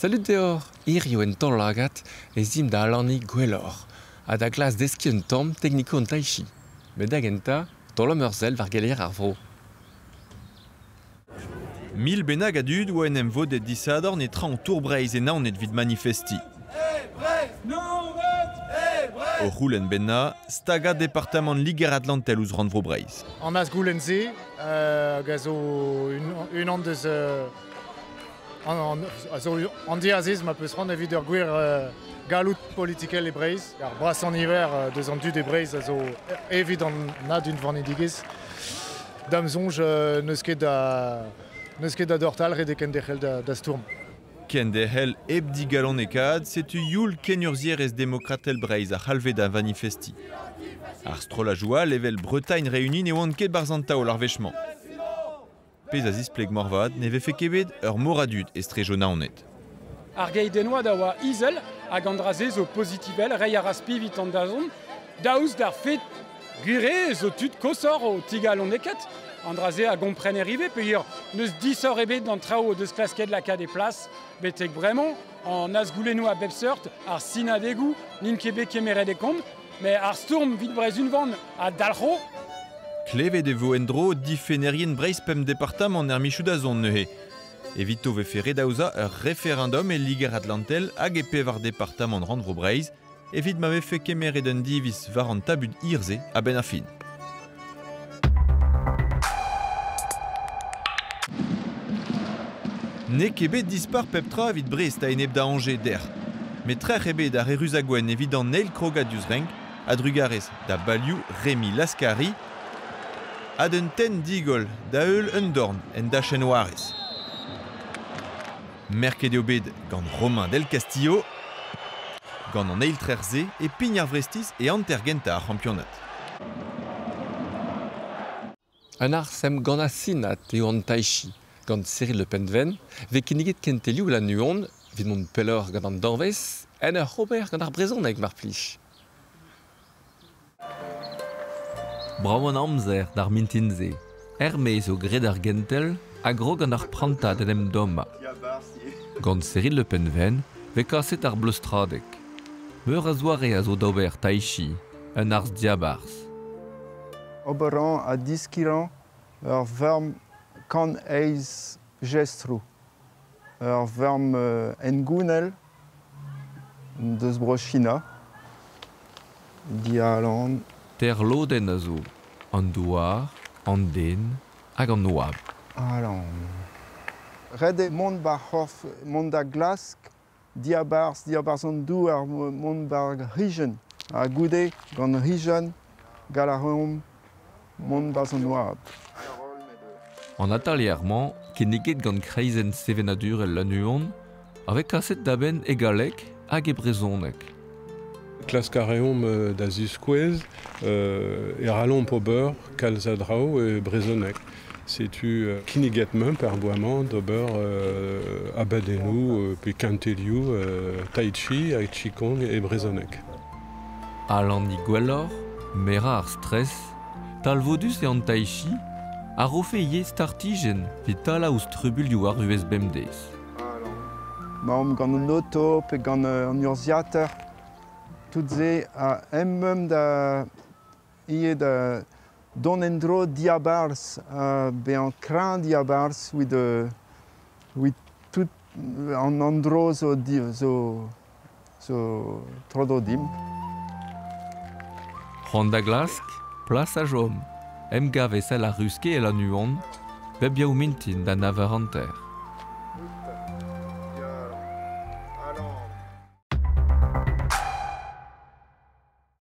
Salut dehors, irio en tallagat et zim da alani gwellor, a da glas deski un tom technico en taichi. Mais d'agenta, dans le merzel var galier arvro. 1000 benag adud ou en emvo de dissador netra en tour breiz et naon et vid manifesti. O roulen benna, staga département Ligue Atlantel ouz rand vro breiz. En as goulenze, gazo une an deus en diazis ma peus rand evit ur gwir galout politikel e breiz. Ar bras en hiver deus an dud e breiz azo evit an nad un vanedigiz. Damzonj neus ket da dortal redeken dechel da stourm. Ken de hel ebdi galon ekad, setu youl ken urzierez demokratel breiz a halve da manifesti. Ar strollajoa level Bretagne réuni ne oan ket barzanta o larvechement. Pez a zispleg morvad ne vefe kebet ur moradud estrejona honet. Ar geidenoa da oa izel hag andraze zo positivel rei ar aspi vit an dazon daouz d'ar fet gure zo tud kosor o tigalon eket. Andraze a gompren erive, peir neus disor ebet d'an trao deus klasket laka des places, betek bremañ, an as goulenou a bepseurt, ar sina degou, nin kebe kemeret e komb, mais ar stourm vit brez un van a dalro. Kleve de vo endro difenerien breiz pem departament er michou da zon neuhe. Evito vefe redaouza ur referendum e Ligue Atlantel hag epe var departament rand vro breiz, evit ma vefe kemeret un divis var an tabud irze a ben a fin. Ne kebet dispar peptra evit Brest a eneb da Angers der. Met trech ebet ar eruzagwen evit an neil krogadius renk, a drugarez da baliou Rémi Lascari, a d'un ten digol da eul un dorn en da chenoarez. Merket eo bet gant Romain del Castillo, gant an eil trerze e pign ar vrestis e antergenta ar championat. Un ar sem gant a sinat eo an taichi, gant Cyril Le Penven, ve keniget kentelioù la nuon, vid mon pelor gant an danvez, en ur Robert gant ar brezon eg mar plij. Bravo an amzer d'ar mintinze, ermez o gred ar gentel, a gro gant ar pranta den em doma. Gant Cyril Le Penven, ve kaset ar bleustradek. Meur a zoare a zo d'ober taichi, un ars diabars. Oberan a diskiran ur varm kan eiz gestrou. Ur varm engounel deus brochina, dialan. Ter loden a zo, an douar, an den, hag an oab. Alan. Red e mont bar c'horf, mont da glask, diabars an douar, mont bar rijen. A goude gant rijen, galarom, mont bar an oab. An atalierman, keniget gant kreizen sevenadur el lanuon, avec kaset daben egalek hag e brezonek. Klaskareom da ziskwez, eralon po beur, kalzadrao e brezonek. Setu kiniget mem per boamant d'ober abadenou, pe kanteliou, taichi, aichikong e brezonek. Alan ni gwellor, mera ar stress, talvodus e an taichi, a rofe ye startigen vit tala ouz trubulioù ar uez bemdez. Maom gant an auto pe gant an urziater, tout ze a emmem da ie da don endro diabars, be an kran diabars with tout an andro zo trodo dim. Rand a glask, plas a jom, em gav esel a ruske el a nuon, beb yaou mintin da navar an ter.